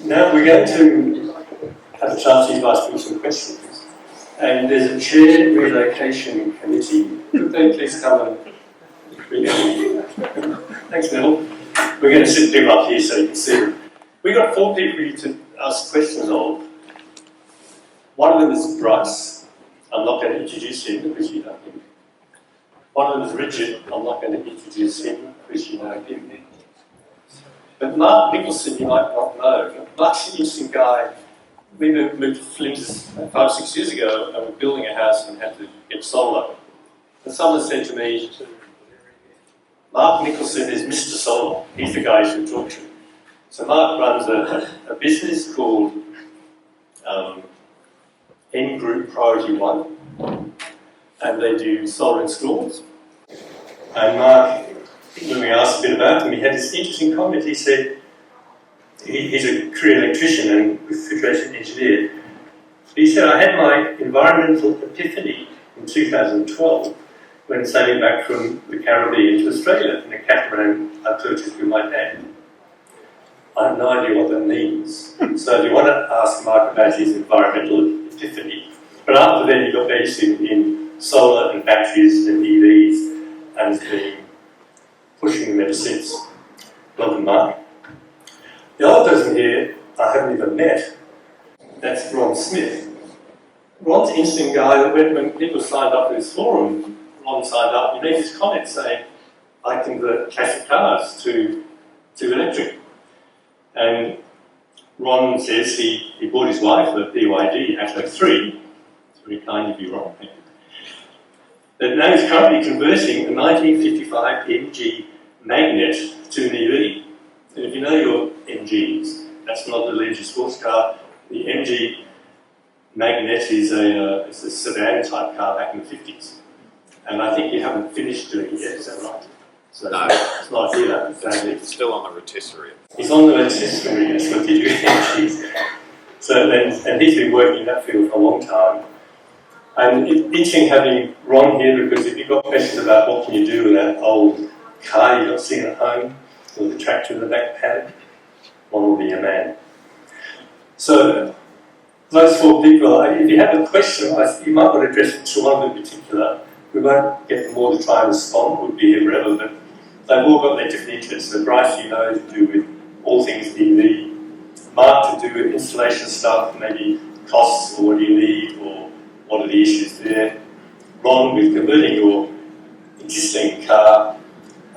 Now we're going to have a chance to ask you some questions. And there's a chair relocation committee. Could they please come and... Thanks, Neil. We're going to sit people up here so you can see them. We've got 4 people for you to ask questions of. One of them is Bryce. I'm not going to introduce him because you know him. One of them is Richard. I'm not going to introduce him because you know him. But Mark Nicholson, you might not know. Mark's an interesting guy. We moved to Flinders 5 or 6 years ago and we're building a house and had to get solar. And someone said to me, Mark Nicholson is Mr. Solar. He's the guy you should talk to. So Mark runs a business called N Group Priority 1, and they do solar installs. And Mark, when we asked a bit about him, he had this interesting comment. He said, he's a career electrician and refrigeration engineer. He said, I had my environmental epiphany in 2012 when sailing back from the Caribbean to Australia in a catamaran I purchased with my dad. I have no idea what that means. So if you want to ask Mark about his environmental epiphany, but after then he got very interested in solar and batteries and EVs and has been pushing them ever since. Welcome, Mark. The other person here I haven't even met. That's Ron Smith. Ron's an interesting guy. When people signed up for this forum, Ron signed up, he made this comment saying, I convert classic cars to electric. And Ron says he bought his wife a BYD Atto 3. It's very kind of you, Ron. Thank you. But now he's currently converting a 1955 MG Magnet to an EV. And if you know your MGs, that's not the leisure sports car. The MG Magnet is a sedan type car back in the 50s. And I think you haven't finished doing it yet, is that right? So no. It's not here, sadly. It's still on the rotisserie. He's on the rotisserie, that's what they do MGs. So and he's been working in that field for a long time. And it's interesting having Ron here because if you've got questions about what can you do with that old car you've got sitting at home, or the tractor in the back paddock, Ron will be your man. So, those 4 people, if you have a question, you might want to address it to one of them in particular. We won't get them all to try and respond, we'll be here forever, but they've all got their different interests. So Bryce, you know, to do with all things EV. Mark to do with installation stuff, maybe costs or what do you need or what are the issues there. Ron with converting your existing car,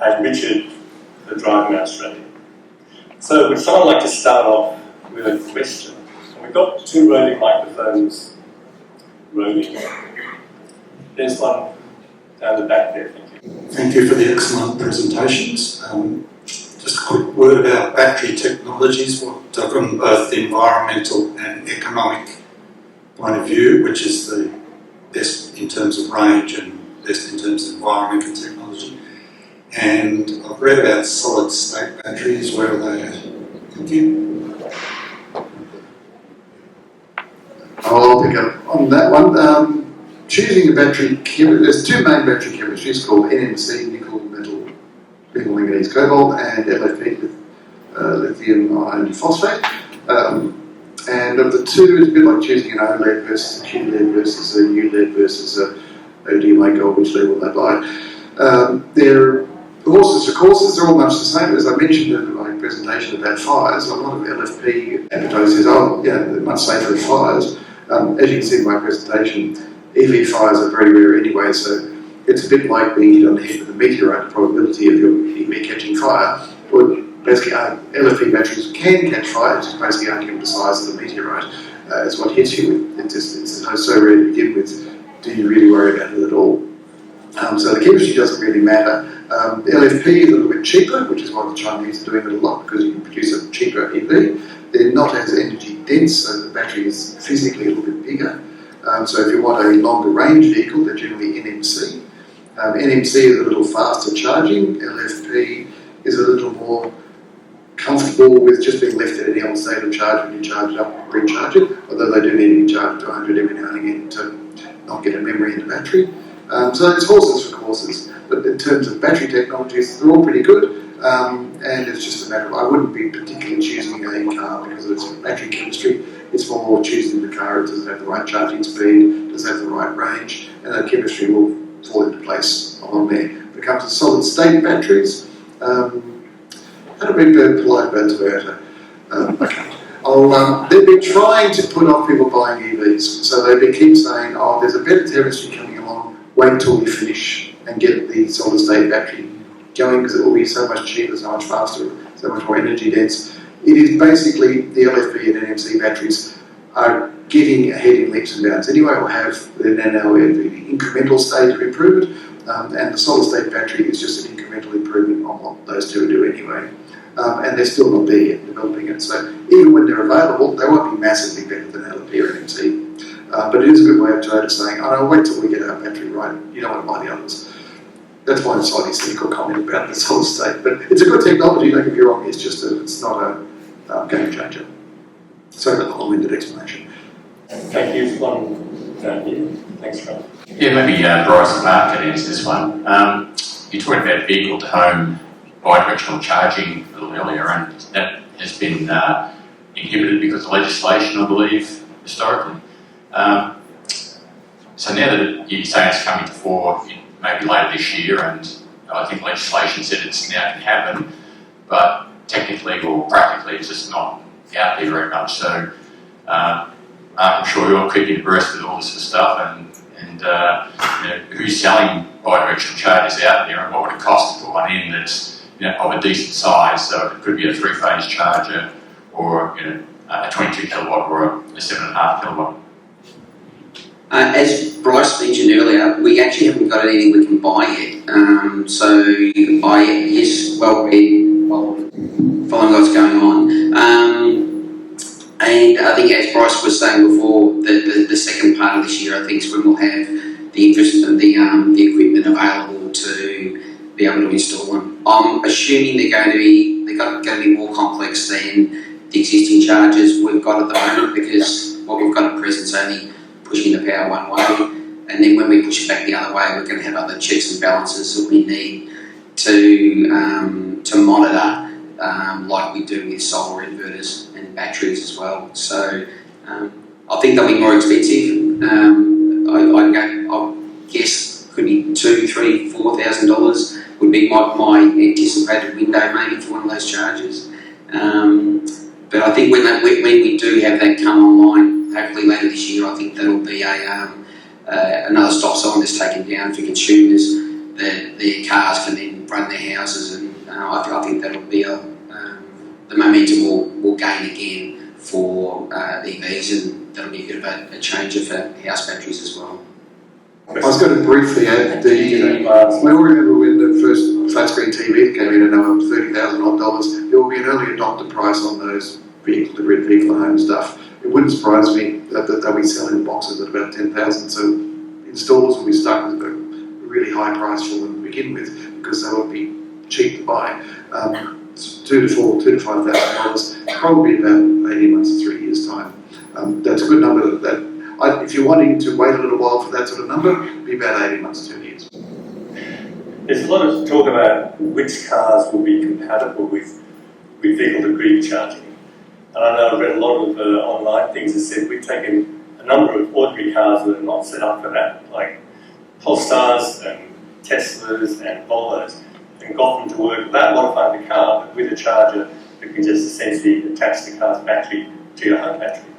and Richard for driving Australia. So would someone like to start off with a question? And we've got 2 roving microphones roving. There's one down the back there, thank you. Thank you for the excellent presentations. Just a quick word about battery technologies, from both the environmental and economic point of view, which is the best in terms of range and best in terms of environmental technology. And I've read about solid-state batteries, where are they at? Thank you. I'll pick up on that one. Choosing a battery, there's 2 main battery chemistries called NMC, nickel, metal, nickel, manganese, cobalt, and LFP, lithium iron phosphate. And of the 2, it's a bit like choosing an OLED versus a QLED versus a ULED versus a ODMA gold, which level they buy. They're horses for courses, they're all much the same. As I mentioned in my presentation about fires, a lot of LFP advertisers says, oh, yeah, they're much safer at fires. As you can see in my presentation, EV fires are very rare anyway, so it's a bit like being hit on the head with a meteorite. The probability of your EV catching fire, or basically LFP batteries can catch fire, it's basically arguing the size of the meteorite is what hits you with. It's so rare to begin with, do you really worry about it at all? So the chemistry doesn't really matter. The LFP is a little bit cheaper, which is why the Chinese are doing it a lot, because you can produce a cheaper EV. They're not as energy dense, so the battery is physically a little bit bigger. So if you want a longer range vehicle, they're generally NMC. NMC is a little faster charging. LFP is a little more comfortable with just being left at any old state of charge when you charge it up, recharge it, although they do need to be charged to 100 every now and again to not get a memory in the battery. So it's horses for courses. But in terms of battery technologies, they're all pretty good. And it's just a matter of, I wouldn't be particularly choosing a car because of its battery chemistry. It's more choosing the car. Does it have the right charging speed? Does it have the right range? And the chemistry will fall into place along there. When it comes to solid state batteries, how to be polite about Toyota? They've been trying to put off people buying EVs. So they keep saying, oh, there's a better chemistry coming along, wait until we finish and get the solid state battery going because it will be so much cheaper, so much faster, so much more energy dense. It is basically the LFP and NMC batteries are getting ahead in leaps and bounds. Anyway, we'll have the incremental stage of improvement, and the solid state battery is just an incremental improvement on what those two do anyway. And they're still not there yet developing it. So even when they're available, they won't be massively better than LFP or NMC. But it is a good way of Toyota saying, oh no, wait till we get our battery right, you don't want to buy the others. That's my slightly cynical comment about the solid state. But it's a good technology, don't get me wrong, it's just it's not a game changer. Sorry about the long-winded explanation. Thank you. One down here. Thanks, Rob. Yeah, maybe Bryce and Mark can answer this one. You talked about vehicle-to-home bi-directional charging a little earlier, and that has been inhibited because of legislation, I believe, historically. So now that you're saying it's coming to fore, maybe later this year, and I think legislation said it's now can happen, but technically or practically it's just not out there very much. So I'm sure you're keeping abreast with all this sort of stuff, and who's selling bi-directional chargers out there, and what would it cost to put one in that's of a decent size? So it could be a 3-phase charger, or a 22 kilowatt or a 7.5 kilowatt. As Bryce mentioned earlier, we actually haven't got anything we can buy yet. So I guess following what's going on. And I think, as Bryce was saying before, the second part of this year, I think, is when we'll have the equipment available to be able to install them. I'm assuming they're going to be more complex than the existing chargers we've got at the moment, because what we've got at present is only pushing the power one way, and then when we push it back the other way, we're going to have other checks and balances that we need to monitor, like we do with solar inverters and batteries as well. So I think they'll be more expensive. I guess could be $2,000, $3,000, $4,000 would be my anticipated window maybe for one of those chargers. But I think when we do have that come online, hopefully later this year, I think that'll be another stop sign that's taken down for consumers, that their cars can then run their houses, and I think that'll be the momentum will gain again for EVs, and that'll be a bit of a changer for house batteries as well. I was going to briefly add we all remember when the first flat screen TV came in at $30,000. There will be an early adopter price on those vehicle-to-grid, vehicle-at-home stuff. It wouldn't surprise me that they'll be selling boxes at about $10,000. So installers will be stuck with a really high price for them to begin with, because they won't be cheap to buy. $2,000 to $5,000, probably about 18 months to 3 years' time. That's a good number. If you're wanting to wait a little while for that sort of number, it'd be about 18 months to 2 years. There's a lot of talk about which cars will be compatible with vehicle-to-grid charging. And I know I've read a lot of online things that said we've taken a number of ordinary cars that are not set up for that, like Polestars and Teslas and Volvos, and got them to work without modifying the car, but with a charger that can just essentially attach the car's battery to your home battery.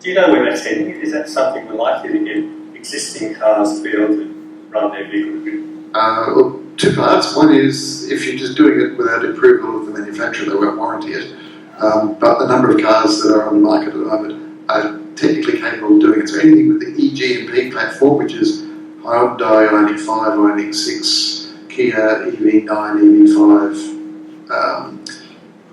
Do you know where that's heading? Is that something we're likely to get existing cars to be able to run their vehicle-to-grid? Well, two parts. One is, if you're just doing it without approval of the manufacturer, they won't warranty it. But the number of cars that are on the market at the moment are technically capable of doing it. So anything with the eGMP platform, which is Hyundai Ioniq 5, Ioniq 6, Kia EV9, EV5,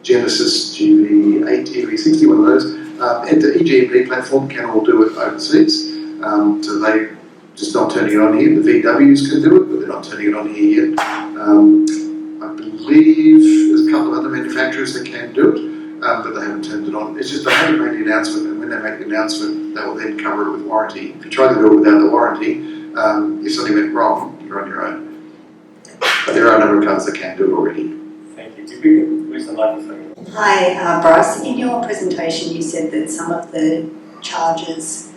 Genesis GV8, EV60, one of those. And the eGMP platform can all do it overseas. So they just not turning it on here. The VWs can do it, but they're not turning it on here yet. I believe there's a couple of other manufacturers that can do it, but they haven't turned it on. It's just they haven't made the announcement, and when they make the announcement, they will then cover it with warranty. If you try to do it without the warranty, if something went wrong, you're on your own. But there are a number of cars that can do it already. Thank you. Did we lose the microphone? Hi, Bryce. In your presentation, you said that some of the chargers,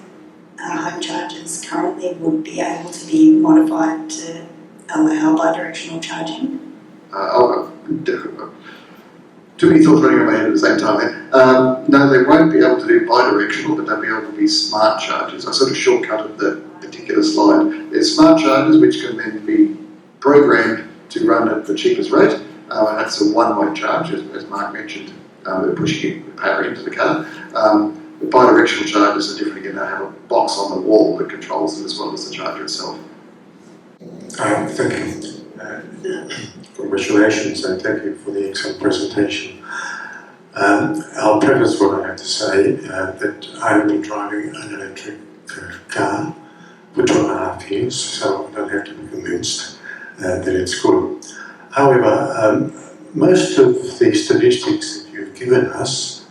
home chargers, currently would be able to be modified to allow bidirectional charging. Too many thoughts running in my head at the same time there. No, they won't be able to do bidirectional, but they'll be able to be smart chargers. I sort of shortcutted the particular slide. There's smart chargers which can then be programmed to run at the cheapest rate, and that's a one-way charge, as Mark mentioned. They're pushing power into the car. The bidirectional chargers are different again. They have a box on the wall that controls them as well as the charger itself. Thank you. Congratulations and thank you for the excellent presentation. I'll preface what I have to say that I've been driving an electric car for 2.5 years, so I don't have to be convinced that it's good. However, most of the statistics that you've given us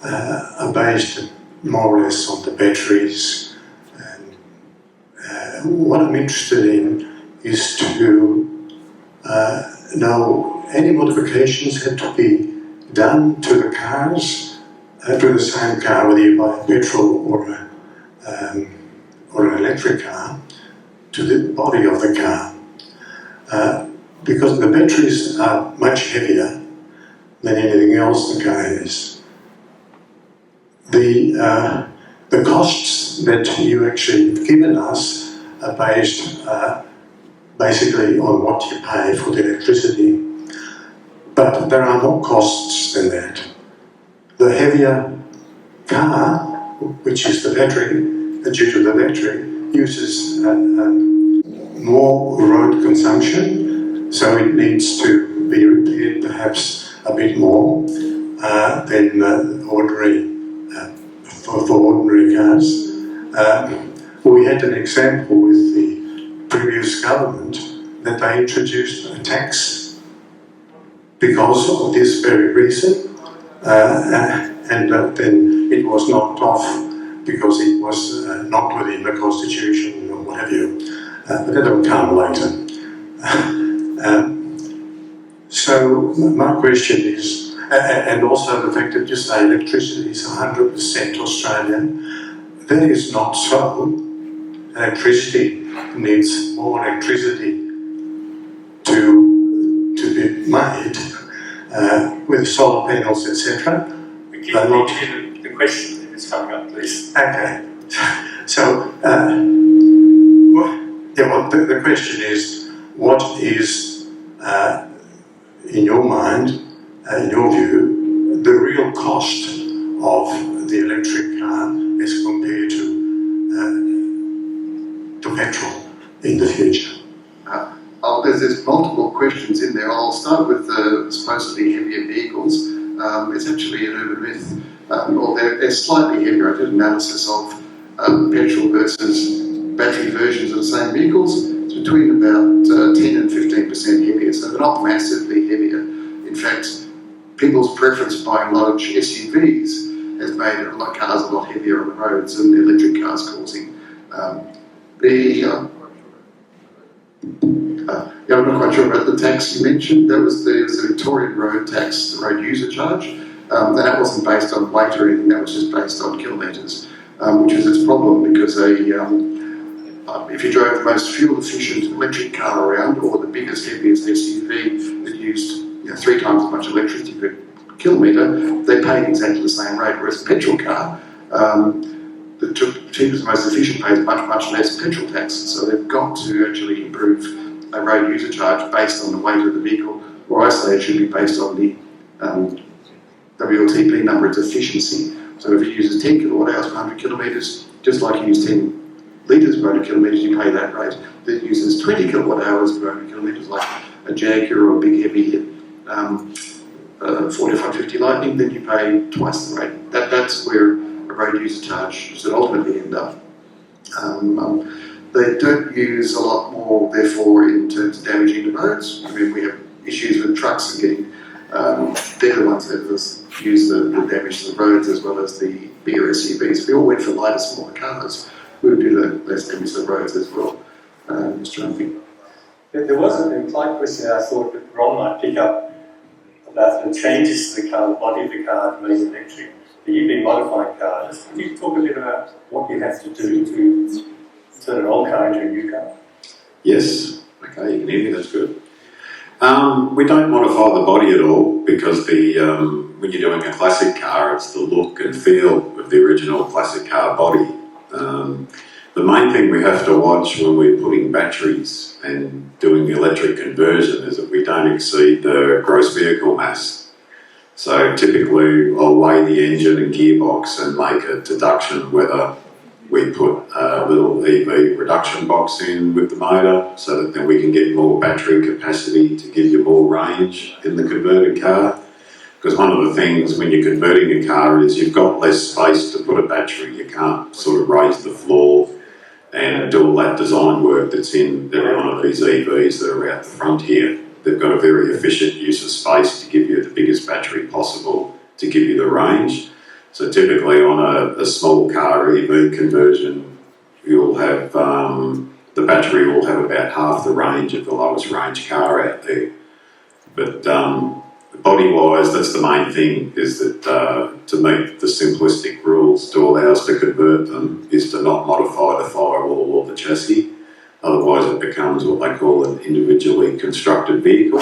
are based more or less on the batteries. And what I'm interested in is to know any modifications had to be done to the cars, to the same car, whether you buy a petrol or an electric car, to the body of the car. Because the batteries are much heavier than anything else the car is. The costs that you actually have given us are based basically on what you pay for the electricity. But there are more costs than that. The heavier car, which is the battery, due to the battery, uses more road consumption, so it needs to be repaired perhaps a bit more than ordinary for ordinary cars. We had an example with the previous government that they introduced a tax because of this very reason, and then it was knocked off because it was not within the Constitution or what have you. But that will come later. So my question is, and also the fact that you say electricity is 100% Australian, that is not so. Electricity needs more electricity to be made with solar panels, etc. The question that is coming up, please. Okay. So, the question is, what is, in your mind, in your view, the real cost of the electric car as compared to petrol in the future? There's multiple questions in there. I'll start with the supposedly heavier vehicles. It's actually an urban myth. They're slightly heavier. I did an analysis of petrol versus battery versions of the same vehicles. It's between about 10 and 15% heavier, so they're not massively heavier. In fact, people's preference for buying large SUVs has made cars a lot heavier on the roads than the electric cars causing. I'm not quite sure about the tax you mentioned. There was the Victorian road tax, the road user charge, and that wasn't based on weight or anything, that was just based on kilometres, which is its problem because if you drove the most fuel efficient electric car around or the biggest, heaviest SUV that used 3 times as much electricity per kilometre, they paid exactly the same rate, whereas a petrol car, the cheapest, most efficient pays much, much less petrol tax. So they've got to actually improve a road user charge based on the weight of the vehicle, or I say it should be based on the WLTP number, its efficiency. So if it uses 10 kilowatt hours per 100 kilometres, just like you use 10 litres per 100 kilometres, you pay that rate. If it uses 20 kilowatt hours per 100 kilometres, like a Jaguar or a big heavy 4550 Lightning, then you pay twice the rate. That's where a road user charge should ultimately end up. They don't use a lot more, therefore, in terms of damaging the roads. I mean, we have issues with trucks and getting, they're the ones that use the damage to the roads as well as the bigger SUVs. If we all went for lighter, smaller cars, we would do the less damage to the roads as well. Just trying to think. There was an implied question I thought that Ron might pick up about the changes to the car, the body of the car to make it electric. The EV modifying cars. Can you talk a bit about what you have to do to turn an old car into a new car? Yes. Okay, you can hear me, that's good. We don't modify the body at all because when you're doing a classic car, it's the look and feel of the original classic car body. The main thing we have to watch when we're putting batteries and doing the electric conversion is that we don't exceed the gross vehicle mass. So typically I'll weigh the engine and gearbox and make a deduction whether we put a little EV reduction box in with the motor so that then we can get more battery capacity to give you more range in the converted car. Because one of the things when you're converting a car is you've got less space to put a battery. You can't sort of raise the floor and do all that design work that's in every one of these EVs that are out the front here. They've got a very efficient use of space to give you the biggest battery possible to give you the range. So typically on a small car EV conversion, you'll have, the battery will have about half the range of the lowest range car out there. But body-wise, that's the main thing, is that to meet the simplistic rules to allow us to convert them is to not modify the firewall or the chassis. Otherwise it becomes what they call an individually constructed vehicle.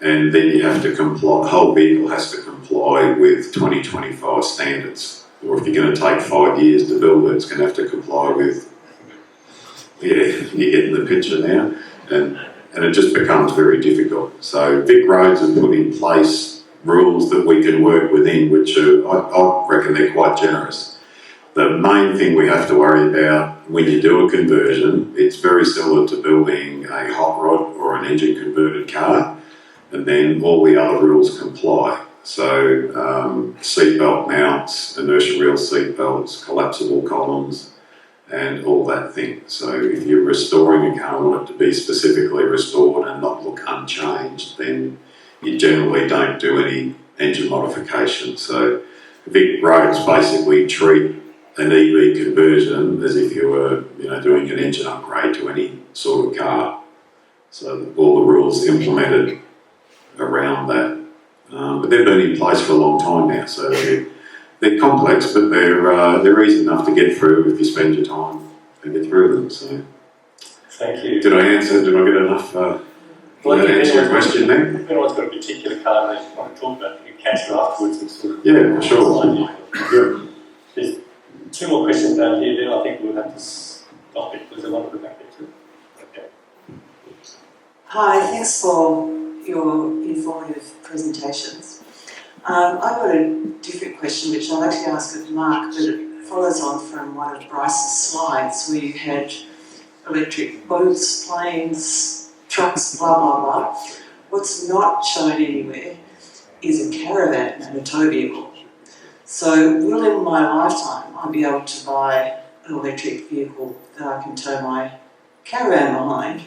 And then you have to comply, the whole vehicle has to comply with 2025 standards. Or if you're going to take 5 years to build it, it's going to have to comply with, yeah, you're getting the picture now. And it just becomes very difficult. So Vic Roads have put in place rules that we can work within, which are, I reckon they're quite generous. The main thing we have to worry about when you do a conversion, it's very similar to building a hot rod or an engine converted car, and then all the other rules comply. So seatbelt mounts, inertia reel seatbelts, collapsible columns, and all that thing. So if you're restoring a car and want it to be specifically restored and not look unchanged, then you generally don't do any engine modification. So Vic Roads basically treat an EV conversion as if you were, doing an engine upgrade to any sort of car. So all the rules implemented around that. But they've been in place for a long time now, so they're complex, but they're easy enough to get through if you spend your time and get through them. So, thank you. Did I answer? Did I get enough? Answer your question there? If anyone's got a particular car they want to talk about, you can catch them afterwards and sort of. Yeah, sure. Yeah. There's 2 more questions down here. Then I think we'll have to stop it because I want to go back into it. Okay. Hi, thanks for your informative presentations. I've got a different question which I'll actually ask of Mark, but it follows on from one of Bryce's slides where you had electric boats, planes, trucks, blah, blah, blah. What's not shown anywhere is a caravan and a tow vehicle. So will in my lifetime I be able to buy an electric vehicle that I can tow my caravan behind,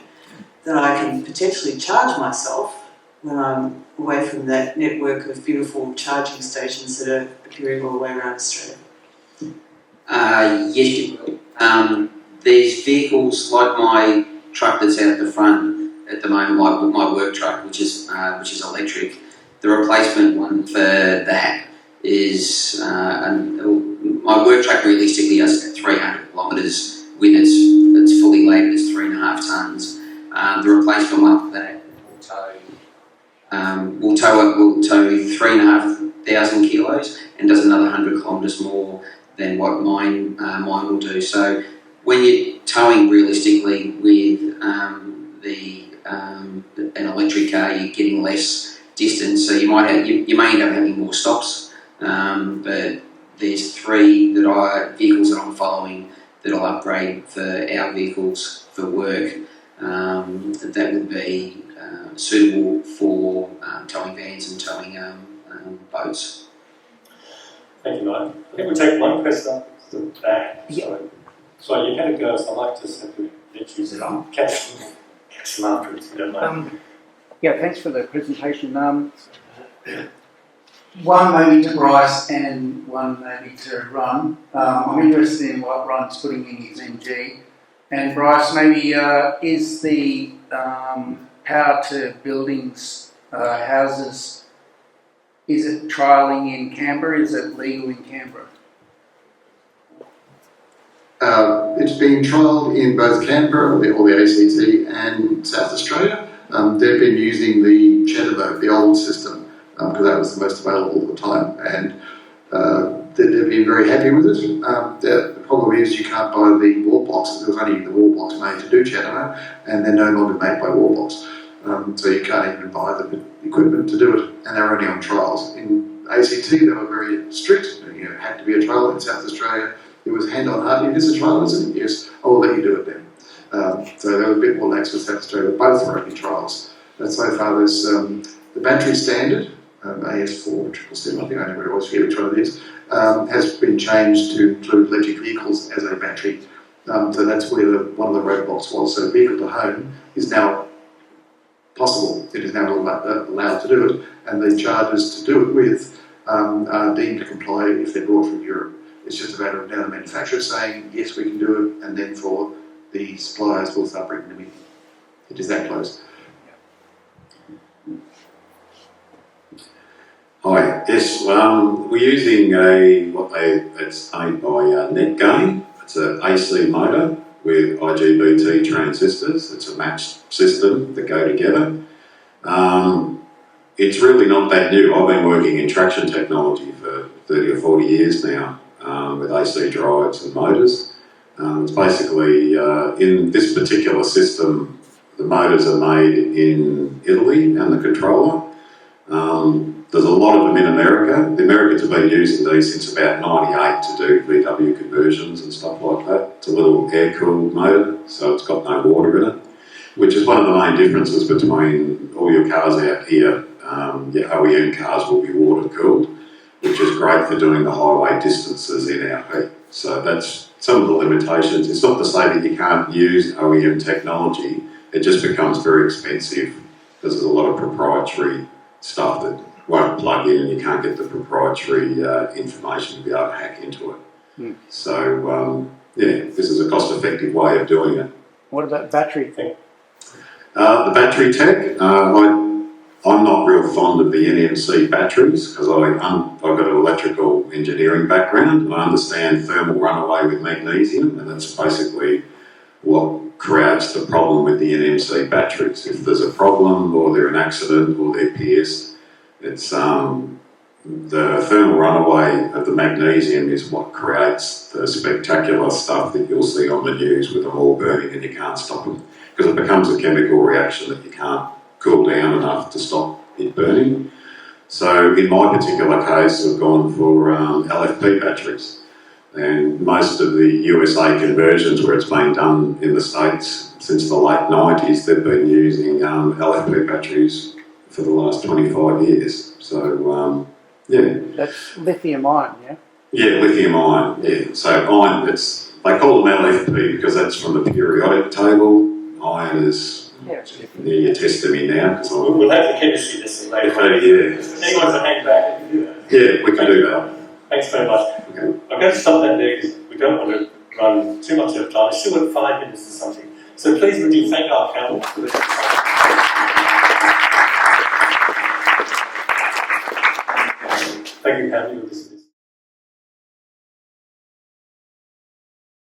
that I can potentially charge myself when I'm away from that network of beautiful charging stations that are appearing all the way around Australia? Yes, you will. There's vehicles like my truck that's out the front at the moment, my work truck, which is electric. The replacement one for that is my work truck realistically has 300 kilometres when it's fully loaded, it's 3.5 tonnes. The replacement one for that will tow 3,500 kilos and does another 100 kilometres more than what mine will do. So when you're towing realistically with an electric car, you're getting less distance. So you may end up having more stops. But there's 3 vehicles that I'm following that I'll upgrade for our vehicles for work. That would be suitable for towing vans and towing boats. Thank you, Mike. I think we'll take one question up to the back. Yeah. So you had a go, so I'd like to simply let you catch them afterwards, if you don't mind. Yeah, thanks for the presentation. One maybe to Bryce and one maybe to Ron. I'm interested in what Ron's putting in his MG. And Bryce, maybe is the power to buildings, houses, is it trialling in Canberra? Is it legal in Canberra? It's been trialled in both Canberra, or the ACT, and South Australia. They've been using the Chattanooga, the old system, because that was the most available at the time, and they've been very happy with it. The problem is you can't buy the wall blocks. There was only the wall blocks made to do Chattanooga, and they're no longer made by wall blocks. So you can't even buy the equipment to do it, and they're only on trials. In ACT, they were very strict. You know, it had to be a trial. In South Australia, it was hand on heart. Is this a trial? Isn't it? Yes. I will let you do it then. So they were a bit more lax with South Australia. Both were only trials. And so far, there's the battery standard, AS4 777, I think I never always forget which one it is, has been changed to include electric vehicles as a battery. So that's where one of the roadblocks was. So vehicle to home is now possible. It is now allowed to do it, and the chargers to do it with are deemed to comply if they're brought from Europe. It's just a matter of now the manufacturer saying, yes, we can do it, and then for the suppliers, we'll start bringing them in. It is that close. Hi, yes, we're using it's made by NetGain. It's an AC motor with IGBT transistors. It's a matched system that go together. It's really not that new. I've been working in traction technology for 30 or 40 years now with AC drives and motors. It's basically, in this particular system, the motors are made in Italy and the controller. There's a lot of them in America. The Americans have been using these since about '98 to do VW conversions and stuff like that. It's a little air-cooled motor, so it's got no water in it, which is one of the main differences between all your cars out here. Your OEM cars will be water-cooled, which is great for doing the highway distances in our heat. So that's some of the limitations. It's not to say that you can't use OEM technology. It just becomes very expensive because there's a lot of proprietary stuff that won't plug in and you can't get the proprietary information to be able to hack into it. So, this is a cost-effective way of doing it. What about battery thing? The battery tech, I'm not real fond of the NMC batteries because I've got an electrical engineering background and I understand thermal runaway with magnesium, and that's basically what creates the problem with the NMC batteries. If there's a problem or they're an accident or they're pierced, it's the thermal runaway of the magnesium is what creates the spectacular stuff that you'll see on the news with them all burning and you can't stop them because it becomes a chemical reaction that you can't cool down enough to stop it burning. So in my particular case, I've gone for LFP batteries. And most of the USA conversions where it's been done in the States since the late 90s, they've been using LFP batteries for the last 25 years. So, That's lithium ion, yeah? Yeah, lithium ion, yeah. So iron, they call them LFP because that's from the periodic table. Iron is... you test them in now. We'll have the chemistry lesson later. Yeah. If anyone to hang back, we can do that. Yeah, we can do that. Thanks very much. Okay. I'm going to stop that there because we don't want to run too much out of time. It's still at 5 minutes or something. So please would you thank our panel for this. Thank you, Pam.